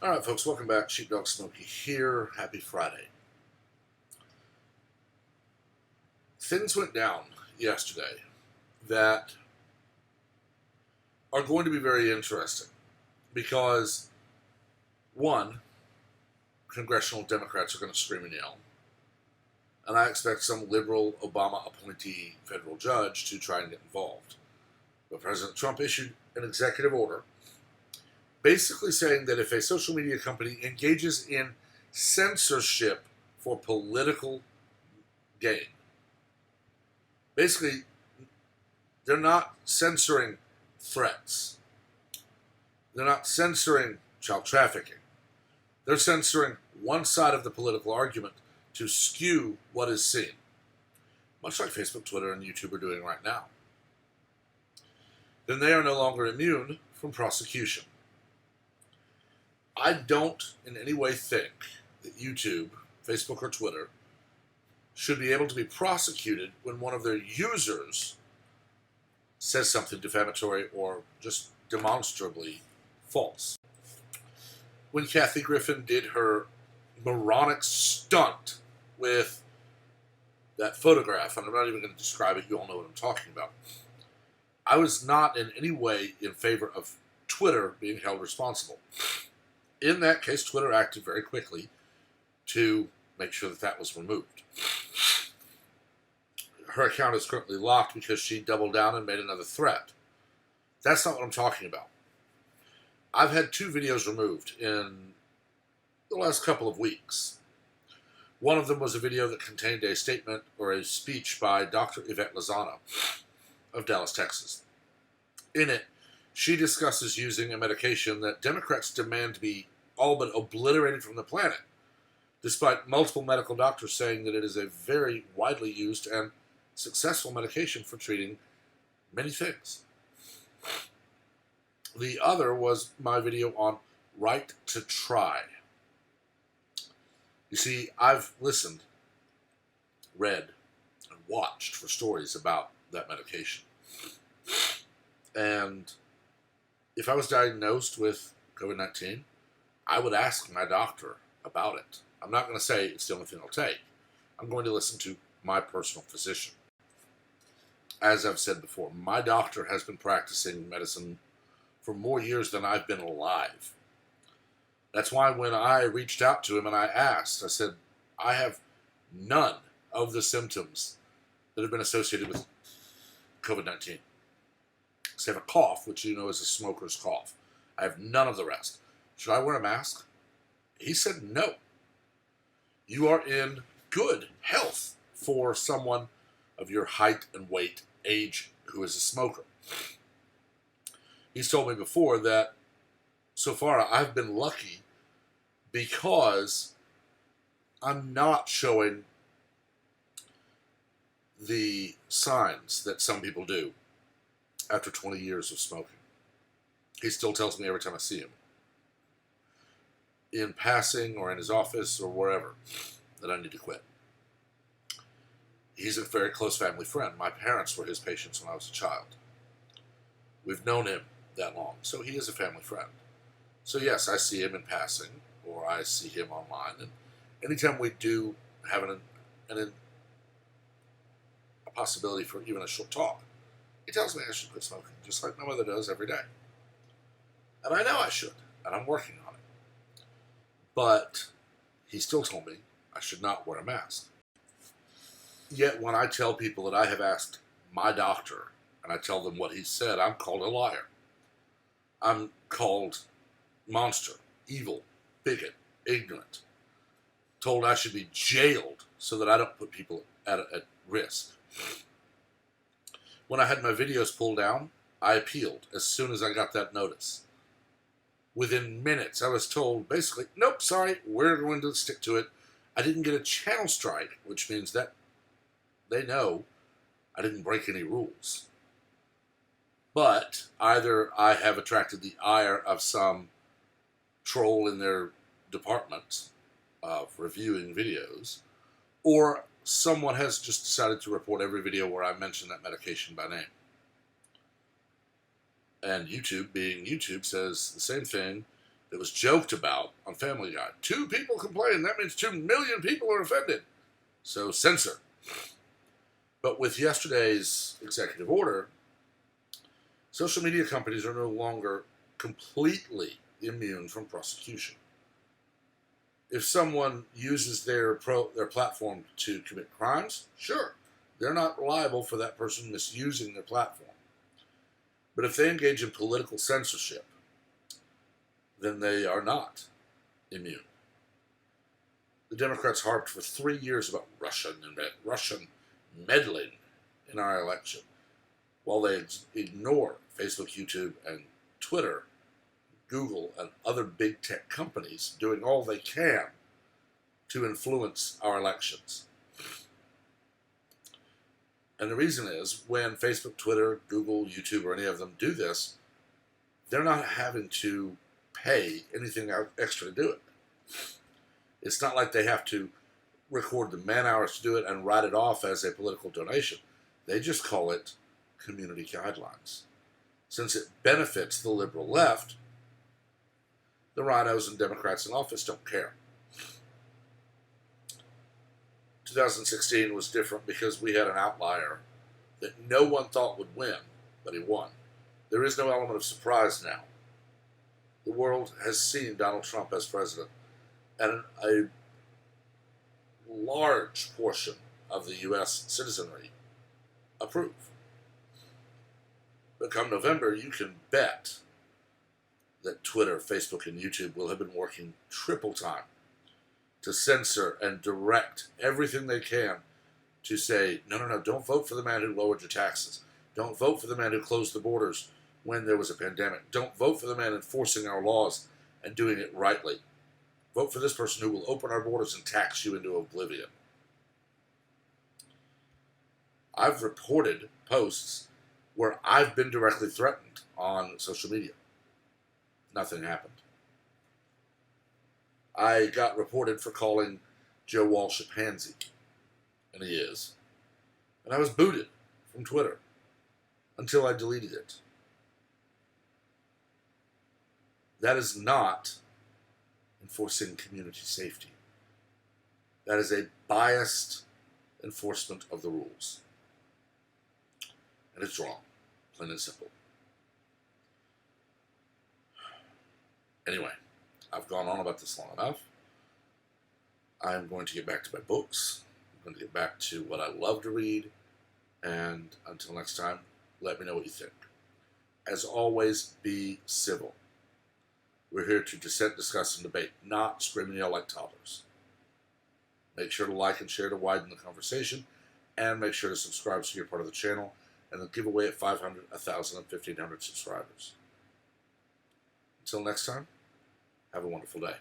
All right, folks, welcome back. Sheepdog Smokey here. Happy Friday. Things went down yesterday that are going to be very interesting because, one, congressional Democrats are going to scream and yell, and I expect some liberal Obama appointee federal judge to try and get involved. But President Trump issued an executive order basically saying that if a social media company engages in censorship for political gain, basically, they're not censoring threats. They're not censoring child trafficking. They're censoring one side of the political argument to skew what is seen, much like Facebook, Twitter, and YouTube are doing right now. Then they are no longer immune from prosecution. I don't in any way think that YouTube, Facebook, or Twitter should be able to be prosecuted when one of their users says something defamatory or just demonstrably false. When Kathy Griffin did her moronic stunt with that photograph, and I'm not even going to describe it, you all know what I'm talking about, I was not in any way in favor of Twitter being held responsible. In that case, Twitter acted very quickly to make sure that that was removed. Her account is currently locked because she doubled down and made another threat. That's not what I'm talking about. I've had 2 videos removed in the last couple of weeks. One of them was a video that contained a statement or a speech by Dr. Yvette Lozano of Dallas, Texas. In it, she discusses using a medication that Democrats demand to be all but obliterated from the planet, despite multiple medical doctors saying that it is a very widely used and successful medication for treating many things. The other was my video on right to try. You see, I've listened, read, and watched for stories about that medication. And if I was diagnosed with COVID-19, I would ask my doctor about it. I'm not going to say it's the only thing I'll take. I'm going to listen to my personal physician. As I've said before, my doctor has been practicing medicine for more years than I've been alive. That's why when I reached out to him and I asked, I said, I have none of the symptoms that have been associated with COVID-19. I have a cough, which you know is a smoker's cough. I have none of the rest. Should I wear a mask? He said no. You are in good health for someone of your height and weight, age, who is a smoker. He's told me before that so far I've been lucky because I'm not showing the signs that some people do after 20 years of smoking. He still tells me every time I see him, in passing or in his office or wherever, that I need to quit. He's a very close family friend. My parents were his patients when I was a child. We've known him that long, so he is a family friend. So yes, I see him in passing, or I see him online, and anytime we do have a possibility for even a short talk, he tells me I should quit smoking, just like my mother does every day. And I know I should, and I'm working on it. But he still told me I should not wear a mask. Yet when I tell people that I have asked my doctor, and I tell them what he said, I'm called a liar. I'm called monster, evil, bigot, ignorant. Told I should be jailed so that I don't put people at risk. When I had my videos pulled down, I appealed as soon as I got that notice. Within minutes, I was told, basically, nope, sorry, we're going to stick to it. I didn't get a channel strike, which means that they know I didn't break any rules. But either I have attracted the ire of some troll in their department of reviewing videos, or someone has just decided to report every video where I mention that medication by name. And YouTube, being YouTube, says the same thing It was joked about on Family Guy. 2 people complain. That means 2 million people are offended. So censor. But with yesterday's executive order, social media companies are no longer completely immune from prosecution. If someone uses their platform to commit crimes, sure, they're not liable for that person misusing their platform. But if they engage in political censorship, then they are not immune. The Democrats harped for 3 years about Russian meddling in our election, while they ignore Facebook, YouTube, and Twitter, Google, and other big tech companies doing all they can to influence our elections. And the reason is, when Facebook, Twitter, Google, YouTube, or any of them do this, they're not having to pay anything extra to do it. It's not like they have to record the man hours to do it and write it off as a political donation. They just call it community guidelines. Since it benefits the liberal left, the rhinos and Democrats in office don't care. 2016 was different because we had an outlier that no one thought would win, but he won. There is no element of surprise now. The world has seen Donald Trump as president, and a large portion of the U.S. citizenry approve. But come November, you can bet that Twitter, Facebook, and YouTube will have been working triple time to censor and direct everything they can to say, no, don't vote for the man who lowered your taxes. Don't vote for the man who closed the borders when there was a pandemic. Don't vote for the man enforcing our laws and doing it rightly. Vote for this person who will open our borders and tax you into oblivion. I've reported posts where I've been directly threatened on social media. Nothing happened. I got reported for calling Joe Walsh a pansy, and he is. And I was booted from Twitter until I deleted it. That is not enforcing community safety. That is a biased enforcement of the rules. And it's wrong, plain and simple. Anyway, I've gone on about this long enough. I'm going to get back to my books. I'm going to get back to what I love to read. And until next time, let me know what you think. As always, be civil. We're here to dissent, discuss, and debate, not scream and yell like toddlers. Make sure to like and share to widen the conversation, and make sure to subscribe so you're part of the channel, and the giveaway at 500, 1,000, and 1,500 subscribers. Until next time, have a wonderful day.